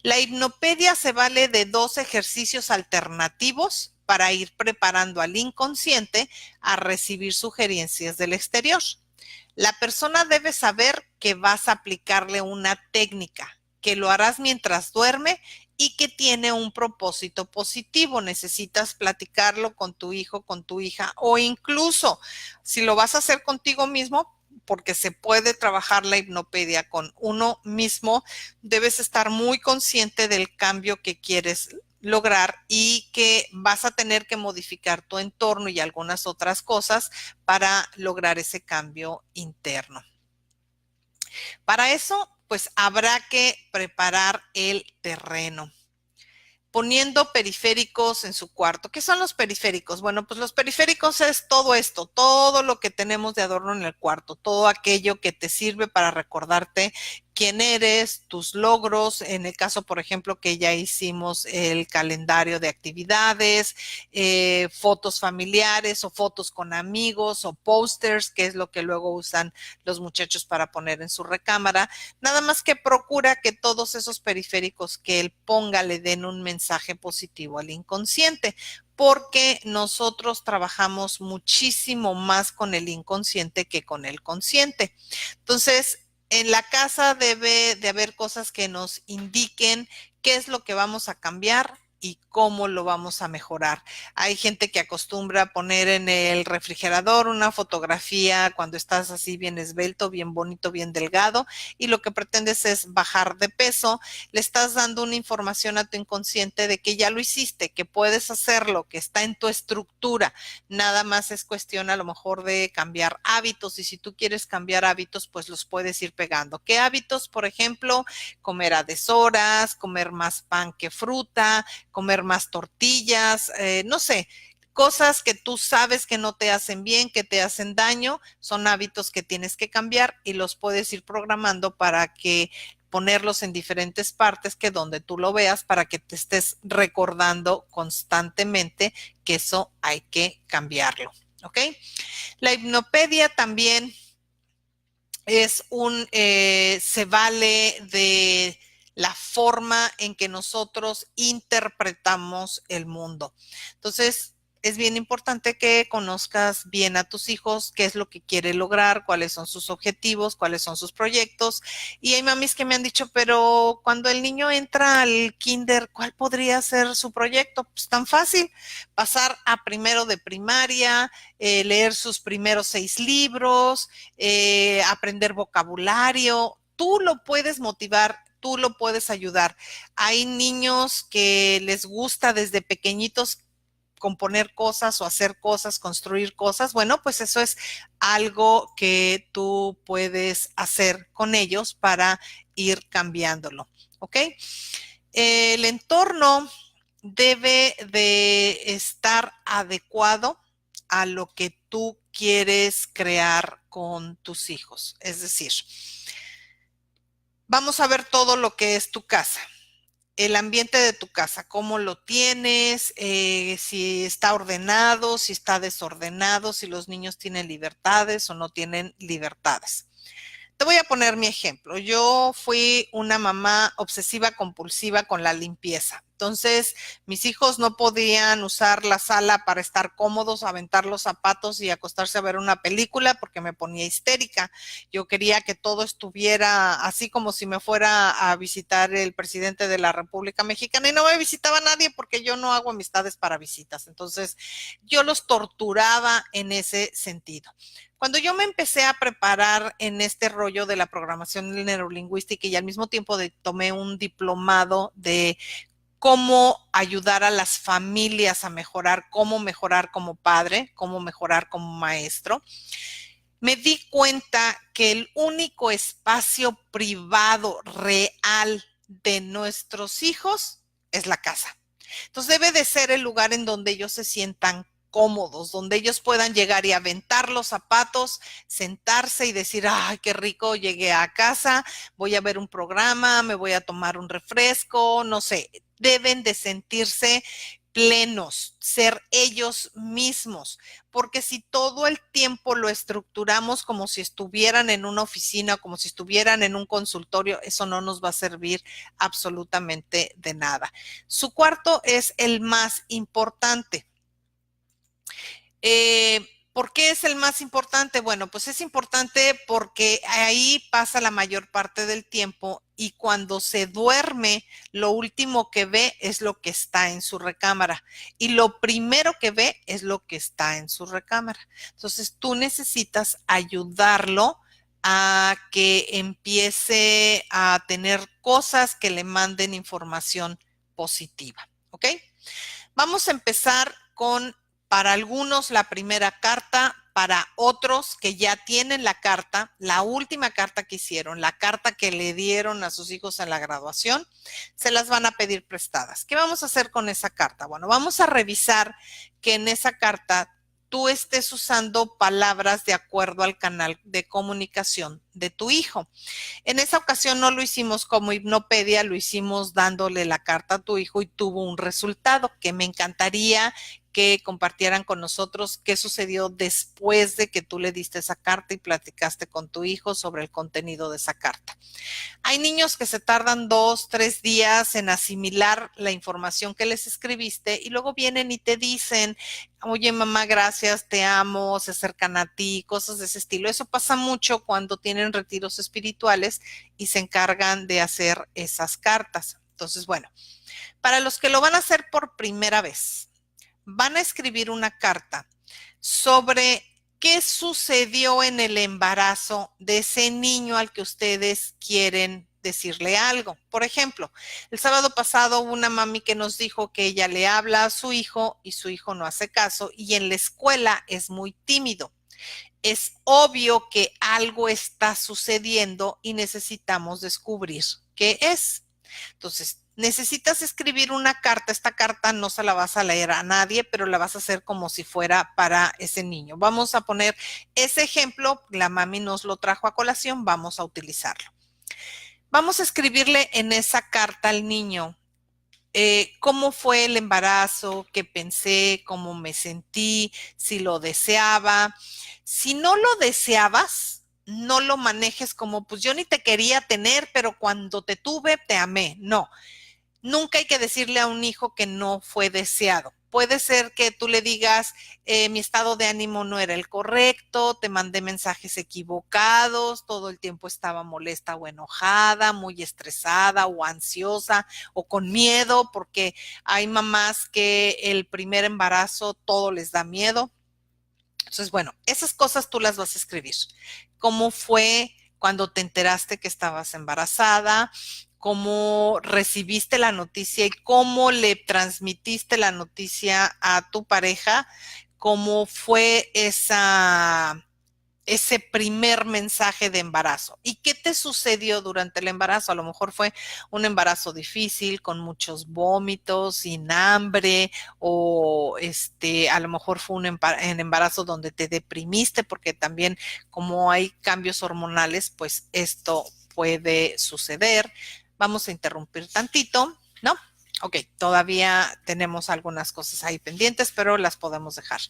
La hipnopedia se vale de 2 ejercicios alternativos para ir preparando al inconsciente a recibir sugerencias del exterior. La persona debe saber que vas a aplicarle una técnica, que lo harás mientras duerme y que tiene un propósito positivo. Necesitas platicarlo con tu hijo, con tu hija, o incluso si lo vas a hacer contigo mismo, porque se puede trabajar la hipnopedia con uno mismo, debes estar muy consciente del cambio que quieres lograr y que vas a tener que modificar tu entorno y algunas otras cosas para lograr ese cambio interno. Para eso, pues habrá que preparar el terreno poniendo periféricos en su cuarto. ¿Qué son los periféricos? Bueno, pues los periféricos es todo esto, todo lo que tenemos de adorno en el cuarto, todo aquello que te sirve para recordarte quién eres, tus logros, en el caso, por ejemplo, que ya hicimos el calendario de actividades, fotos familiares o fotos con amigos o posters, que es lo que luego usan los muchachos para poner en su recámara. Nada más que procura que todos esos periféricos que él ponga le den un mensaje positivo al inconsciente, porque nosotros trabajamos muchísimo más con el inconsciente que con el consciente. Entonces, en la casa debe de haber cosas que nos indiquen qué es lo que vamos a cambiar y cómo lo vamos a mejorar. Hay gente que acostumbra a poner en el refrigerador una fotografía cuando estás así bien esbelto, bien bonito, bien delgado, y lo que pretendes es bajar de peso. Le estás dando una información a tu inconsciente de que ya lo hiciste, que puedes hacerlo, que está en tu estructura. Nada más es cuestión a lo mejor de cambiar hábitos, y si tú quieres cambiar hábitos, pues los puedes ir pegando. ¿Qué hábitos? Por ejemplo, comer a deshoras, comer más pan que fruta, comer más tortillas, no sé, cosas que tú sabes que no te hacen bien, que te hacen daño, son hábitos que tienes que cambiar y los puedes ir programando para que ponerlos en diferentes partes que donde tú lo veas para que te estés recordando constantemente que eso hay que cambiarlo, ¿ok? La hipnopedia también es se vale de la forma en que nosotros interpretamos el mundo. Entonces, es bien importante que conozcas bien a tus hijos, qué es lo que quiere lograr, cuáles son sus objetivos, cuáles son sus proyectos. Y hay mamis que me han dicho, pero cuando el niño entra al kinder, ¿cuál podría ser su proyecto? Pues tan fácil, pasar a primero de primaria, leer sus primeros 6 libros, aprender vocabulario. Tú lo puedes motivar, tú lo puedes ayudar. Hay niños que les gusta desde pequeñitos componer cosas o hacer cosas, construir cosas. Bueno, pues eso es algo que tú puedes hacer con ellos para ir cambiándolo. ¿Ok? El entorno debe de estar adecuado a lo que tú quieres crear con tus hijos. Es decir, vamos a ver todo lo que es tu casa. El ambiente de tu casa, cómo lo tienes, si está ordenado, si está desordenado, si los niños tienen libertades o no tienen libertades. Te voy a poner mi ejemplo. Yo fui una mamá obsesiva compulsiva con la limpieza. Entonces, mis hijos no podían usar la sala para estar cómodos, aventar los zapatos y acostarse a ver una película porque me ponía histérica. Yo quería que todo estuviera así como si me fuera a visitar el presidente de la República Mexicana y no me visitaba nadie porque yo no hago amistades para visitas. Entonces, yo los torturaba en ese sentido. Cuando yo me empecé a preparar en este rollo de la programación neurolingüística y al mismo tiempo tomé un diplomado de cómo ayudar a las familias a mejorar, cómo mejorar como padre, cómo mejorar como maestro, me di cuenta que el único espacio privado real de nuestros hijos es la casa. Entonces debe de ser el lugar en donde ellos se sientan cómodos, donde ellos puedan llegar y aventar los zapatos, sentarse y decir, ay, qué rico, llegué a casa, voy a ver un programa, me voy a tomar un refresco, no sé, deben de sentirse plenos, ser ellos mismos, porque si todo el tiempo lo estructuramos como si estuvieran en una oficina, como si estuvieran en un consultorio, eso no nos va a servir absolutamente de nada. Su cuarto es el más importante. ¿Por qué es el más importante? Bueno, pues es importante porque ahí pasa la mayor parte del tiempo y cuando se duerme, lo último que ve es lo que está en su recámara y lo primero que ve es lo que está en su recámara. Entonces tú necesitas ayudarlo a que empiece a tener cosas que le manden información positiva. ¿Ok? Vamos a empezar con, para algunos, la primera carta, para otros que ya tienen la carta, la última carta que hicieron, la carta que le dieron a sus hijos en la graduación, se las van a pedir prestadas. ¿Qué vamos a hacer con esa carta? Bueno, vamos a revisar que en esa carta tú estés usando palabras de acuerdo al canal de comunicación de tu hijo. En esa ocasión no lo hicimos como hipnopedia, lo hicimos dándole la carta a tu hijo y tuvo un resultado que me encantaría que compartieran con nosotros qué sucedió después de que tú le diste esa carta y platicaste con tu hijo sobre el contenido de esa carta. Hay niños que se tardan 2, 3 días en asimilar la información que les escribiste y luego vienen y te dicen, oye mamá, gracias, te amo, se acercan a ti, cosas de ese estilo. Eso pasa mucho cuando tienen retiros espirituales y se encargan de hacer esas cartas. Entonces, bueno, para los que lo van a hacer por primera vez, van a escribir una carta sobre qué sucedió en el embarazo de ese niño al que ustedes quieren decirle algo. Por ejemplo, el sábado pasado hubo una mami que nos dijo que ella le habla a su hijo y su hijo no hace caso y en la escuela es muy tímido. Es obvio que algo está sucediendo y necesitamos descubrir qué es. Entonces, necesitas escribir una carta. Esta carta no se la vas a leer a nadie, pero la vas a hacer como si fuera para ese niño. Vamos a poner ese ejemplo, la mami nos lo trajo a colación, vamos a utilizarlo. Vamos a escribirle en esa carta al niño cómo fue el embarazo, qué pensé, cómo me sentí, si lo deseaba. Si no lo deseabas, no lo manejes como, pues yo ni te quería tener, pero cuando te tuve, te amé. No, nunca hay que decirle a un hijo que no fue deseado. puede ser que tú le digas, mi estado de ánimo no era el correcto, te mandé mensajes equivocados, todo el tiempo estaba molesta o enojada, muy estresada o ansiosa o con miedo, porque hay mamás que el primer embarazo todo les da miedo. Entonces, bueno, esas cosas tú las vas a escribir. ¿Cómo fue cuando te enteraste que estabas embarazada? ¿Cómo recibiste la noticia y cómo le transmitiste la noticia a tu pareja? ¿Cómo fue ese primer mensaje de embarazo? ¿Y qué te sucedió durante el embarazo? A lo mejor fue un embarazo difícil, con muchos vómitos, sin hambre, o a lo mejor fue un embarazo donde te deprimiste, porque también como hay cambios hormonales, pues esto puede suceder. Vamos a interrumpir tantito, ¿no? Ok, todavía tenemos algunas cosas ahí pendientes, pero las podemos dejar.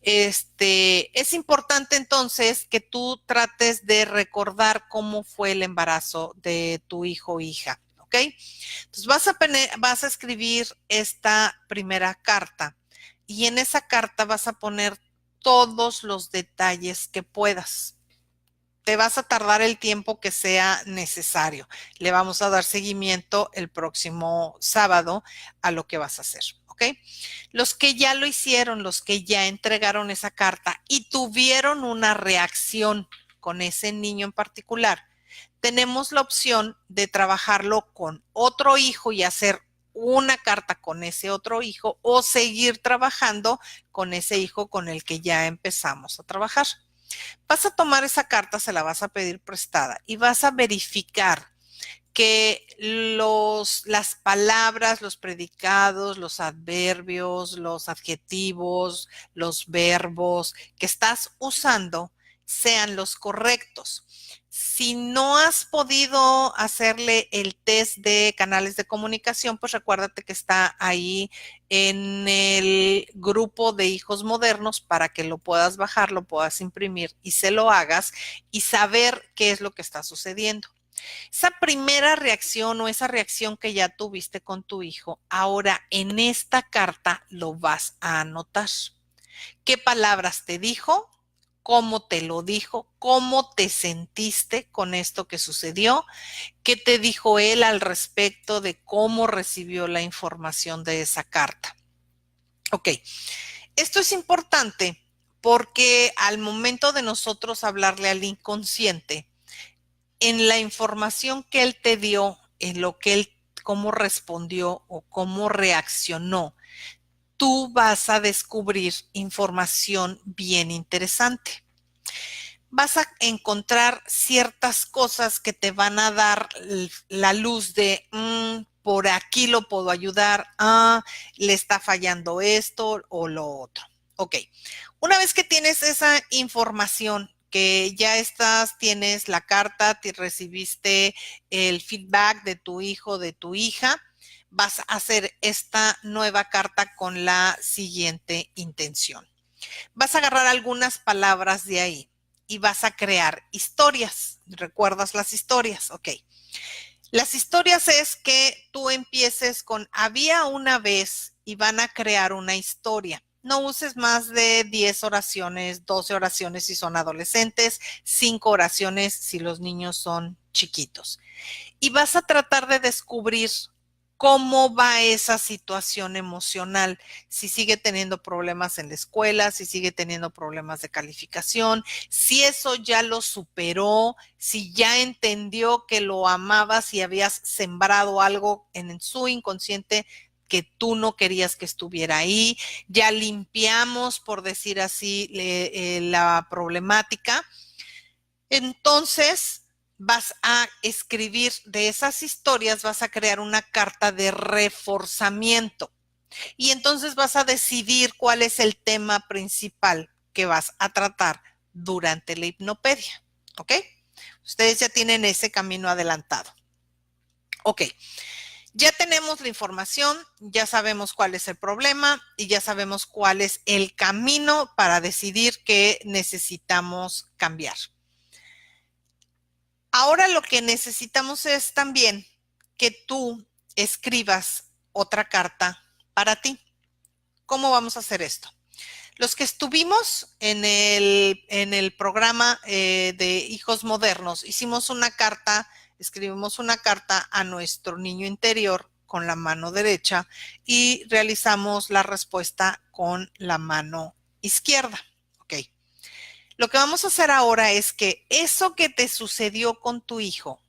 Es importante entonces que tú trates de recordar cómo fue el embarazo de tu hijo o hija, ¿ok? Entonces vas a escribir esta primera carta y en esa carta vas a poner todos los detalles que puedas. Te vas a tardar el tiempo que sea necesario. Le vamos a dar seguimiento el próximo sábado a lo que vas a hacer, ¿ok? Los que ya lo hicieron, los que ya entregaron esa carta y tuvieron una reacción con ese niño en particular, tenemos la opción de trabajarlo con otro hijo y hacer una carta con ese otro hijo o seguir trabajando con ese hijo con el que ya empezamos a trabajar. Vas a tomar esa carta, se la vas a pedir prestada y vas a verificar que las palabras, los predicados, los adverbios, los adjetivos, los verbos que estás usando sean los correctos. Si no has podido hacerle el test de canales de comunicación, pues recuérdate que está ahí en el grupo de hijos modernos para que lo puedas bajar, lo puedas imprimir y se lo hagas y saber qué es lo que está sucediendo. Esa primera reacción o esa reacción que ya tuviste con tu hijo, ahora en esta carta lo vas a anotar. ¿Qué palabras te dijo? ¿Cómo te lo dijo? ¿Cómo te sentiste con esto que sucedió? ¿Qué te dijo él al respecto de cómo recibió la información de esa carta? Ok, esto es importante porque al momento de nosotros hablarle al inconsciente, en la información que él te dio, en lo que él, cómo respondió o cómo reaccionó, tú vas a descubrir información bien interesante. Vas a encontrar ciertas cosas que te van a dar la luz de, por aquí lo puedo ayudar, le está fallando esto o lo otro. Ok, una vez que tienes esa información, que ya tienes la carta, te recibiste el feedback de tu hijo, de tu hija, vas a hacer esta nueva carta con la siguiente intención. Vas a agarrar algunas palabras de ahí y vas a crear historias. ¿Recuerdas las historias? Ok. Las historias es que tú empieces con había una vez y van a crear una historia. No uses más de 10 oraciones, 12 oraciones si son adolescentes, 5 oraciones si los niños son chiquitos. Y vas a tratar de descubrir cómo va esa situación emocional, si sigue teniendo problemas en la escuela, si sigue teniendo problemas de calificación, si eso ya lo superó, si ya entendió que lo amabas y habías sembrado algo en su inconsciente que tú no querías que estuviera ahí, ya limpiamos, por decir así, la problemática. Entonces, vas a escribir de esas historias, vas a crear una carta de reforzamiento y entonces vas a decidir cuál es el tema principal que vas a tratar durante la hipnopedia, ¿ok? Ustedes ya tienen ese camino adelantado. Ok, ya tenemos la información, ya sabemos cuál es el problema y ya sabemos cuál es el camino para decidir qué necesitamos cambiar. Ahora lo que necesitamos es también que tú escribas otra carta para ti. ¿Cómo vamos a hacer esto? Los que estuvimos en el programa de Hijos Modernos, hicimos una carta, escribimos una carta a nuestro niño interior con la mano derecha y realizamos la respuesta con la mano izquierda. Ok. Lo que vamos a hacer ahora es que eso que te sucedió con tu hijo,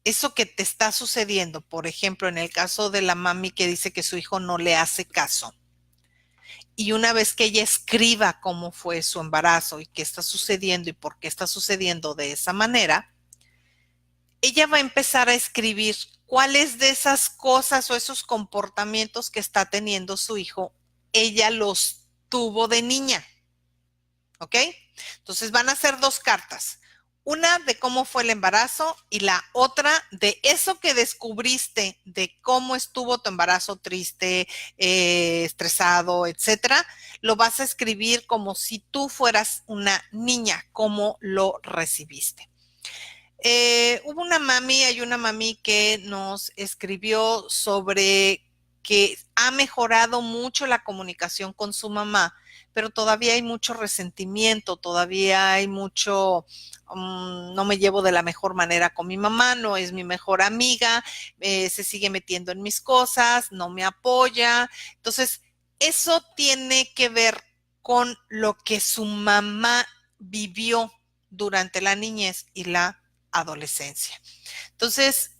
eso que te está sucediendo, por ejemplo, en el caso de la mami que dice que su hijo no le hace caso, y una vez que ella escriba cómo fue su embarazo y qué está sucediendo y por qué está sucediendo de esa manera, ella va a empezar a escribir cuáles de esas cosas o esos comportamientos que está teniendo su hijo, ella los tuvo de niña. ¿Ok? Entonces van a ser dos cartas. Una de cómo fue el embarazo y la otra de eso que descubriste de cómo estuvo tu embarazo triste, estresado, etcétera. Lo vas a escribir como si tú fueras una niña, cómo lo recibiste. Hay una mami que nos escribió sobre que ha mejorado mucho la comunicación con su mamá, pero todavía hay mucho resentimiento, todavía hay mucho, no me llevo de la mejor manera con mi mamá, no es mi mejor amiga, se sigue metiendo en mis cosas, no me apoya. Entonces, eso tiene que ver con lo que su mamá vivió durante la niñez y la adolescencia. Entonces,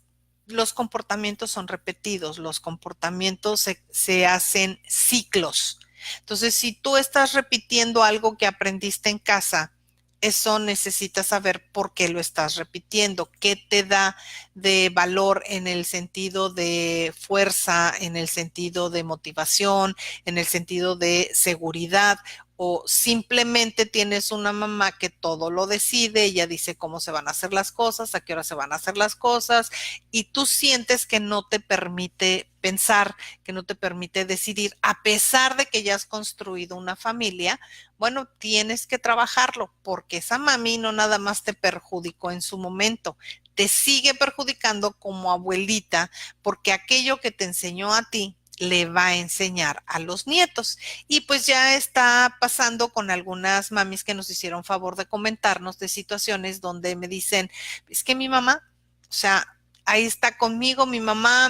los comportamientos son repetidos, los comportamientos se hacen ciclos. Entonces, si tú estás repitiendo algo que aprendiste en casa, eso necesitas saber por qué lo estás repitiendo, qué te da de valor en el sentido de fuerza, en el sentido de motivación, en el sentido de seguridad, o simplemente tienes una mamá que todo lo decide, ella dice cómo se van a hacer las cosas, a qué hora se van a hacer las cosas, y tú sientes que no te permite pensar, que no te permite decidir, a pesar de que ya has construido una familia. Bueno, tienes que trabajarlo, porque esa mami no nada más te perjudicó en su momento, te sigue perjudicando como abuelita, porque aquello que te enseñó a ti le va a enseñar a los nietos. Y pues ya está pasando con algunas mamis que nos hicieron favor de comentarnos de situaciones donde me dicen, es que mi mamá, o sea, ahí está conmigo mi mamá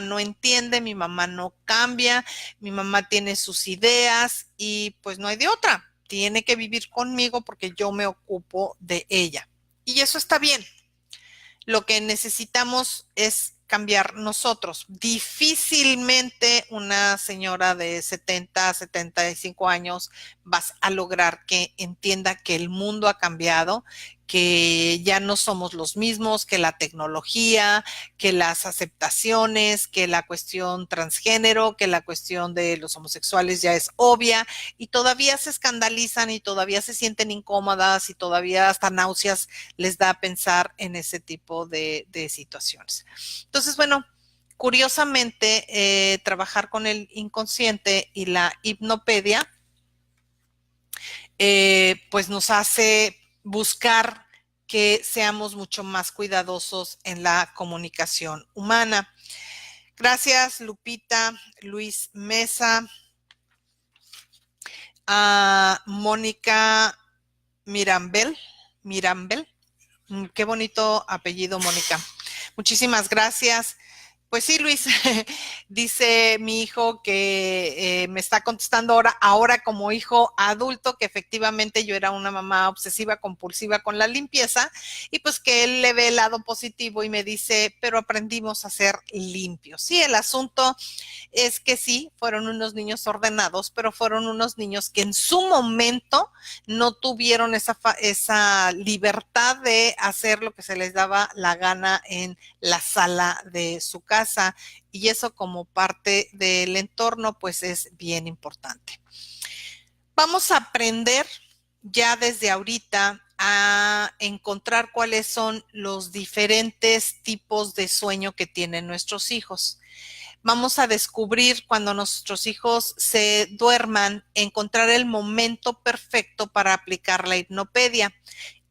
no entiende, mi mamá no cambia, mi mamá tiene sus ideas y pues no hay de otra, tiene que vivir conmigo porque yo me ocupo de ella. Y eso está bien. Lo que necesitamos es cambiar nosotros. Difícilmente una señora de 70, 75 años vas a lograr que entienda que el mundo ha cambiado, que ya no somos los mismos, que la tecnología, que las aceptaciones, que la cuestión transgénero, que la cuestión de los homosexuales ya es obvia, y todavía se escandalizan y todavía se sienten incómodas y todavía hasta náuseas les da a pensar en ese tipo de situaciones. Entonces, bueno, curiosamente, trabajar con el inconsciente y la hipnopedia, pues nos hace buscar que seamos mucho más cuidadosos en la comunicación humana. Gracias, Lupita, Luis Mesa, a Mónica Mirambel. Qué bonito apellido, Mónica. Muchísimas gracias. Pues sí, Luis, dice mi hijo que me está contestando ahora como hijo adulto, que efectivamente yo era una mamá obsesiva, compulsiva con la limpieza, y pues que él le ve el lado positivo y me dice, pero aprendimos a ser limpios. Sí, el asunto es que sí, fueron unos niños ordenados, pero fueron unos niños que en su momento no tuvieron esa libertad de hacer lo que se les daba la gana en la sala de su casa, y eso como parte del entorno pues es bien importante. Vamos a aprender ya desde ahorita a encontrar cuáles son los diferentes tipos de sueño que tienen nuestros hijos. Vamos a descubrir cuando nuestros hijos se duerman, encontrar el momento perfecto para aplicar la hipnopedia.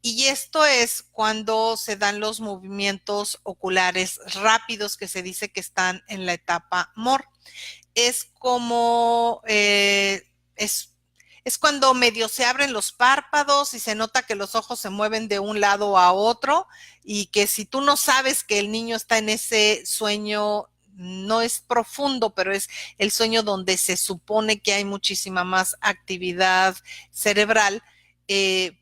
Y esto es cuando se dan los movimientos oculares rápidos que se dice que están en la etapa MOR. es como, es cuando medio se abren los párpados y se nota que los ojos se mueven de un lado a otro y que si tú no sabes que el niño está en ese sueño, no es profundo, pero es el sueño donde se supone que hay muchísima más actividad cerebral,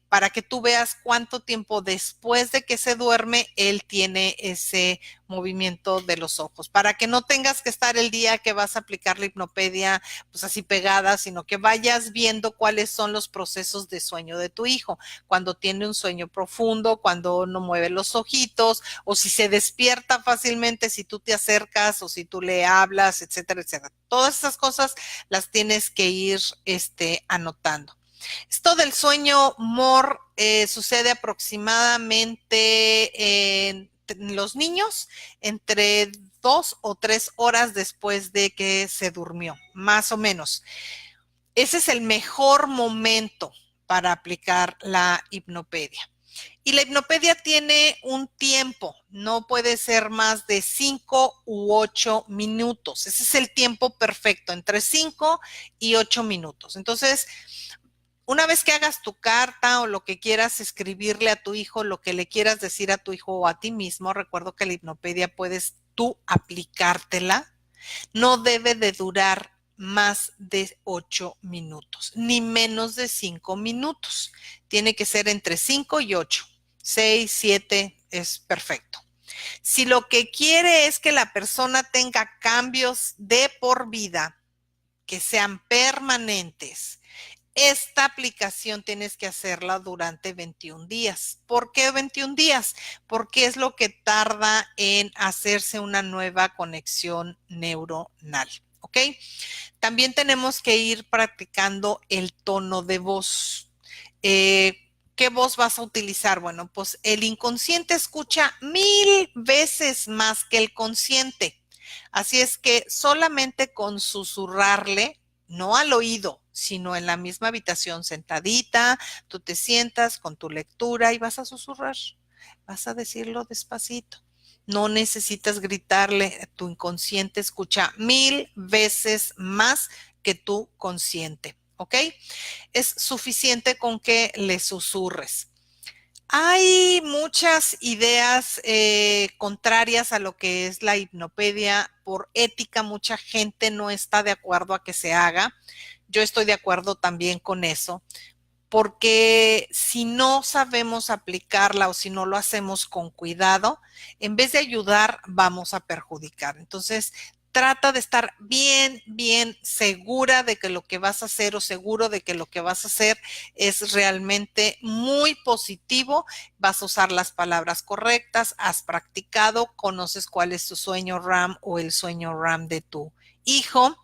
para que tú veas cuánto tiempo después de que se duerme él tiene ese movimiento de los ojos, para que no tengas que estar el día que vas a aplicar la hipnopedia pues así pegada, sino que vayas viendo cuáles son los procesos de sueño de tu hijo, cuando tiene un sueño profundo, cuando no mueve los ojitos, o si se despierta fácilmente, si tú te acercas o si tú le hablas, etcétera, etcétera. Todas esas cosas las tienes que ir anotando. Esto del sueño MOR sucede aproximadamente en los niños entre 2 o 3 horas después de que se durmió, más o menos. Ese es el mejor momento para aplicar la hipnopedia. Y la hipnopedia tiene un tiempo, no puede ser más de 5 u 8 minutos. Ese es el tiempo perfecto, entre 5 y 8 minutos. Entonces, una vez que hagas tu carta o lo que quieras escribirle a tu hijo, lo que le quieras decir a tu hijo o a ti mismo, recuerdo que la hipnopedia puedes tú aplicártela, no debe de durar más de 8 minutos, ni menos de 5 minutos. Tiene que ser entre 5 y 8. 6, 7 es perfecto. Si lo que quiere es que la persona tenga cambios de por vida, que sean permanentes, esta aplicación tienes que hacerla durante 21 días. ¿Por qué 21 días? Porque es lo que tarda en hacerse una nueva conexión neuronal. ¿Ok? También tenemos que ir practicando el tono de voz. ¿Qué voz vas a utilizar? Bueno, pues el inconsciente escucha 1000 veces más que el consciente. Así es que solamente con susurrarle, no al oído, sino en la misma habitación sentadita, tú te sientas con tu lectura y vas a susurrar, vas a decirlo despacito. No necesitas gritarle, tu inconsciente escucha 1000 veces más que tu consciente, ¿ok? Es suficiente con que le susurres. Hay muchas ideas contrarias a lo que es la hipnopedia. Por ética, mucha gente no está de acuerdo a que se haga. Yo estoy de acuerdo también con eso, porque si no sabemos aplicarla o si no lo hacemos con cuidado, en vez de ayudar, vamos a perjudicar. Entonces, trata de estar bien, bien segura de que lo que vas a hacer o seguro de que lo que vas a hacer es realmente muy positivo. Vas a usar las palabras correctas, has practicado, conoces cuál es tu sueño RAM o el sueño RAM de tu hijo.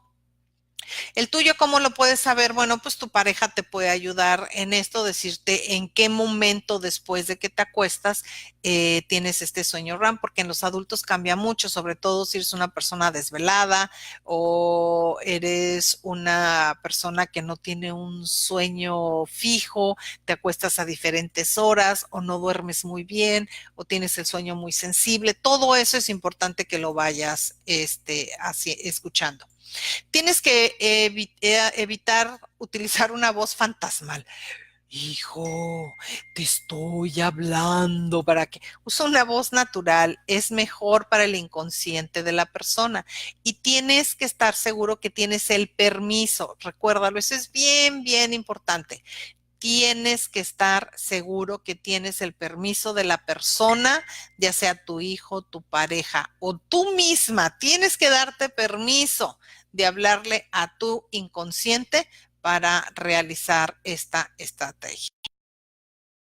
El tuyo, ¿cómo lo puedes saber? Bueno, pues tu pareja te puede ayudar en esto, decirte en qué momento después de que te acuestas tienes este sueño REM, porque en los adultos cambia mucho, sobre todo si eres una persona desvelada o eres una persona que no tiene un sueño fijo, te acuestas a diferentes horas o no duermes muy bien o tienes el sueño muy sensible. Todo eso es importante que lo vayas así, escuchando. Tienes que evitar utilizar una voz fantasmal. Hijo, te estoy hablando para que usa una voz natural, es mejor para el inconsciente de la persona y tienes que estar seguro que tienes el permiso. Recuérdalo, eso es bien, bien importante. Tienes que estar seguro que tienes el permiso de la persona, ya sea tu hijo, tu pareja o tú misma. Tienes que darte permiso de hablarle a tu inconsciente para realizar esta estrategia.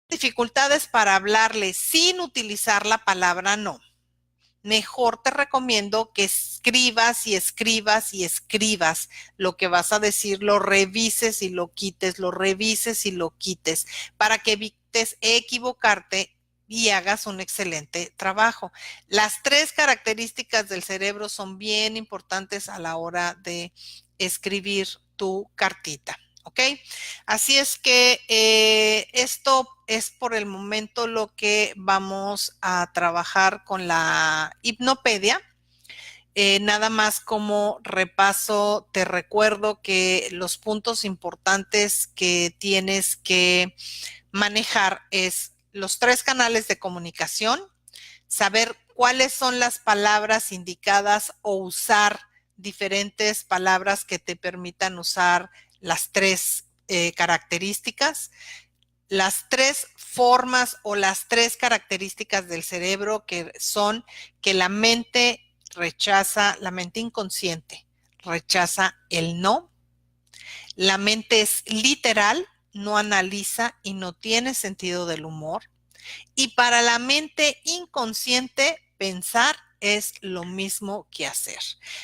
Dificultades para hablarle sin utilizar la palabra no. Mejor te recomiendo que escribas y escribas y escribas lo que vas a decir, lo revises y lo quites, lo revises y lo quites, para que evites equivocarte y hagas un excelente trabajo. Las 3 características del cerebro son bien importantes a la hora de escribir tu cartita. ¿Ok? Así es que esto es por el momento lo que vamos a trabajar con la hipnopedia. Nada más como repaso, te recuerdo que los puntos importantes que tienes que manejar es los 3 canales de comunicación, saber cuáles son las palabras indicadas o usar diferentes palabras que te permitan usar las 3 características, las 3 formas o las 3 características del cerebro que son que la mente rechaza, la mente inconsciente rechaza el no, la mente es literal, no analiza y no tiene sentido del humor. Y para la mente inconsciente, pensar es lo mismo que hacer.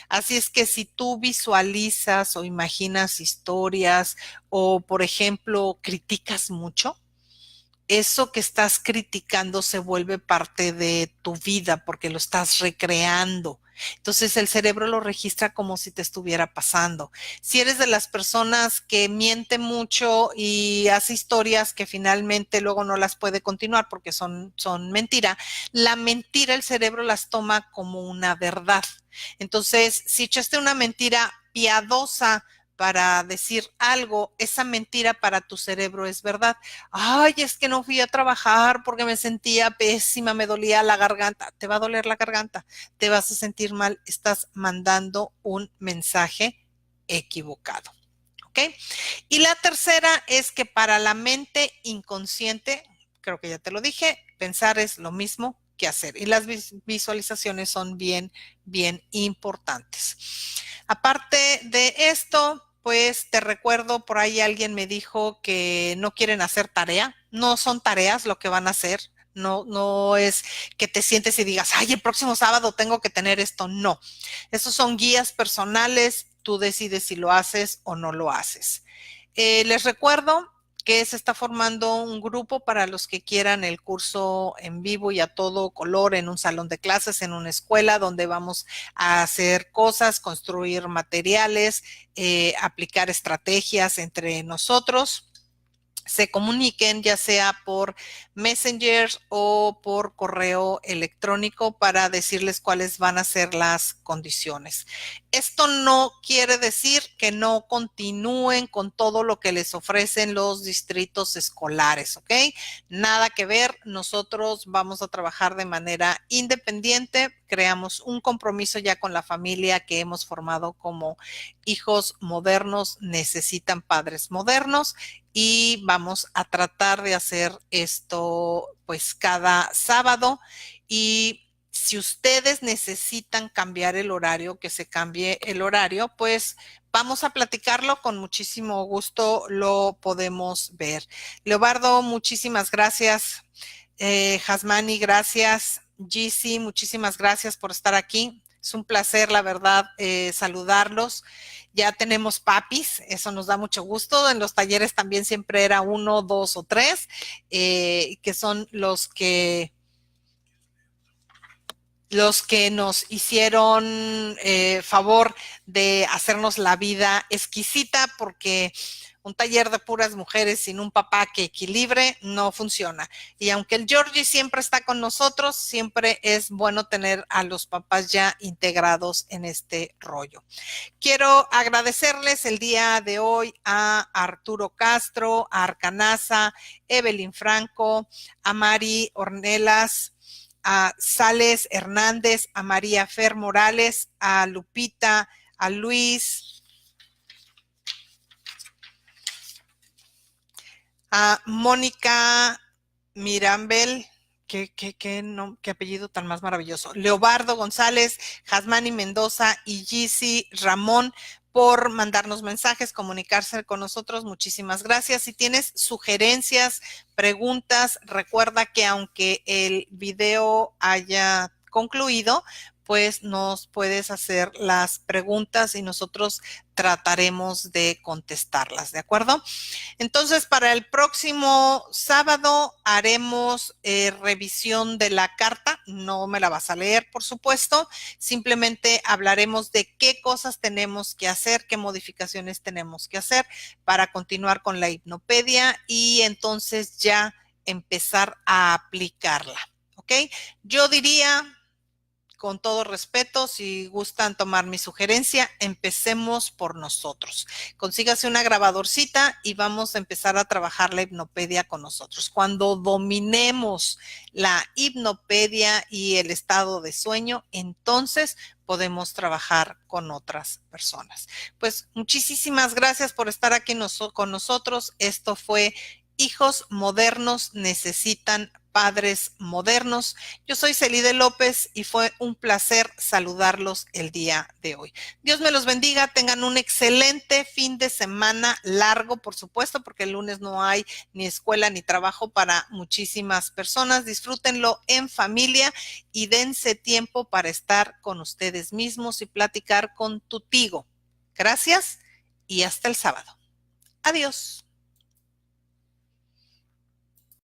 Así es que si tú visualizas o imaginas historias o, por ejemplo, criticas mucho, eso que estás criticando se vuelve parte de tu vida porque lo estás recreando. Entonces el cerebro lo registra como si te estuviera pasando. Si eres de las personas que miente mucho y hace historias que finalmente luego no las puede continuar porque son mentira, la mentira el cerebro las toma como una verdad. Entonces, si echaste una mentira piadosa para decir algo, esa mentira para tu cerebro es verdad. Ay, es que no fui a trabajar porque me sentía pésima, me dolía la garganta. Te va a doler la garganta, te vas a sentir mal, estás mandando un mensaje equivocado. ¿Ok? Y la tercera es que para la mente inconsciente, creo que ya te lo dije, pensar es lo mismo que hacer. Y las visualizaciones son bien importantes. Aparte de esto, pues te recuerdo, por ahí alguien me dijo que no quieren hacer tarea. No son tareas lo que van a hacer. No es que te sientes y digas, ay, el próximo sábado tengo que tener esto. No, esos son guías personales. Tú decides si lo haces o no lo haces. Les recuerdo que se está formando un grupo para los que quieran el curso en vivo y a todo color en un salón de clases, en una escuela donde vamos a hacer cosas, construir materiales, aplicar estrategias entre nosotros. Se comuniquen ya sea por Messenger o por correo electrónico para decirles cuáles van a ser las condiciones. Esto no quiere decir que no continúen con todo lo que les ofrecen los distritos escolares, ¿ok? Nada que ver, nosotros vamos a trabajar de manera independiente, creamos un compromiso ya con la familia que hemos formado como hijos modernos necesitan padres modernos y vamos a tratar de hacer esto pues cada sábado y si ustedes necesitan cambiar el horario, que se cambie el horario, pues vamos a platicarlo con muchísimo gusto, lo podemos ver. Leobardo, muchísimas gracias. Jasmani, gracias. Gisi, muchísimas gracias por estar aquí. Es un placer, la verdad, saludarlos. Ya tenemos papis, eso nos da mucho gusto. En los talleres también siempre era 1, 2 o 3, que son los que nos hicieron favor de hacernos la vida exquisita, porque un taller de puras mujeres sin un papá que equilibre no funciona. Y aunque el Georgie siempre está con nosotros, siempre es bueno tener a los papás ya integrados en este rollo. Quiero agradecerles el día de hoy a Arturo Castro, a Arcanaza, Evelyn Franco, a Mari Ornelas, a Sales Hernández, a María Fer Morales, a Lupita, a Luis, a Mónica Mirambel, qué apellido tan más maravilloso, Leobardo González, Jasmani Mendoza y Gisi Ramón por mandarnos mensajes, comunicarse con nosotros. Muchísimas gracias. Si tienes sugerencias, preguntas, recuerda que aunque el video haya concluido, pues nos puedes hacer las preguntas y nosotros trataremos de contestarlas, ¿de acuerdo? Entonces, para el próximo sábado haremos revisión de la carta. No me la vas a leer, por supuesto. Simplemente hablaremos de qué cosas tenemos que hacer, qué modificaciones tenemos que hacer para continuar con la hipnopedia y entonces ya empezar a aplicarla. ¿Ok? Yo diría, con todo respeto, si gustan tomar mi sugerencia, empecemos por nosotros. Consígase una grabadorcita y vamos a empezar a trabajar la hipnopedia con nosotros. Cuando dominemos la hipnopedia y el estado de sueño, entonces podemos trabajar con otras personas. Pues muchísimas gracias por estar aquí con nosotros. Esto fue Hijos Modernos Necesitan Padres Modernos. Yo soy Celide López y fue un placer saludarlos el día de hoy. Dios me los bendiga, tengan un excelente fin de semana largo, por supuesto, porque el lunes no hay ni escuela ni trabajo para muchísimas personas. Disfrútenlo en familia y dense tiempo para estar con ustedes mismos y platicar con tu tigo. Gracias y hasta el sábado. Adiós.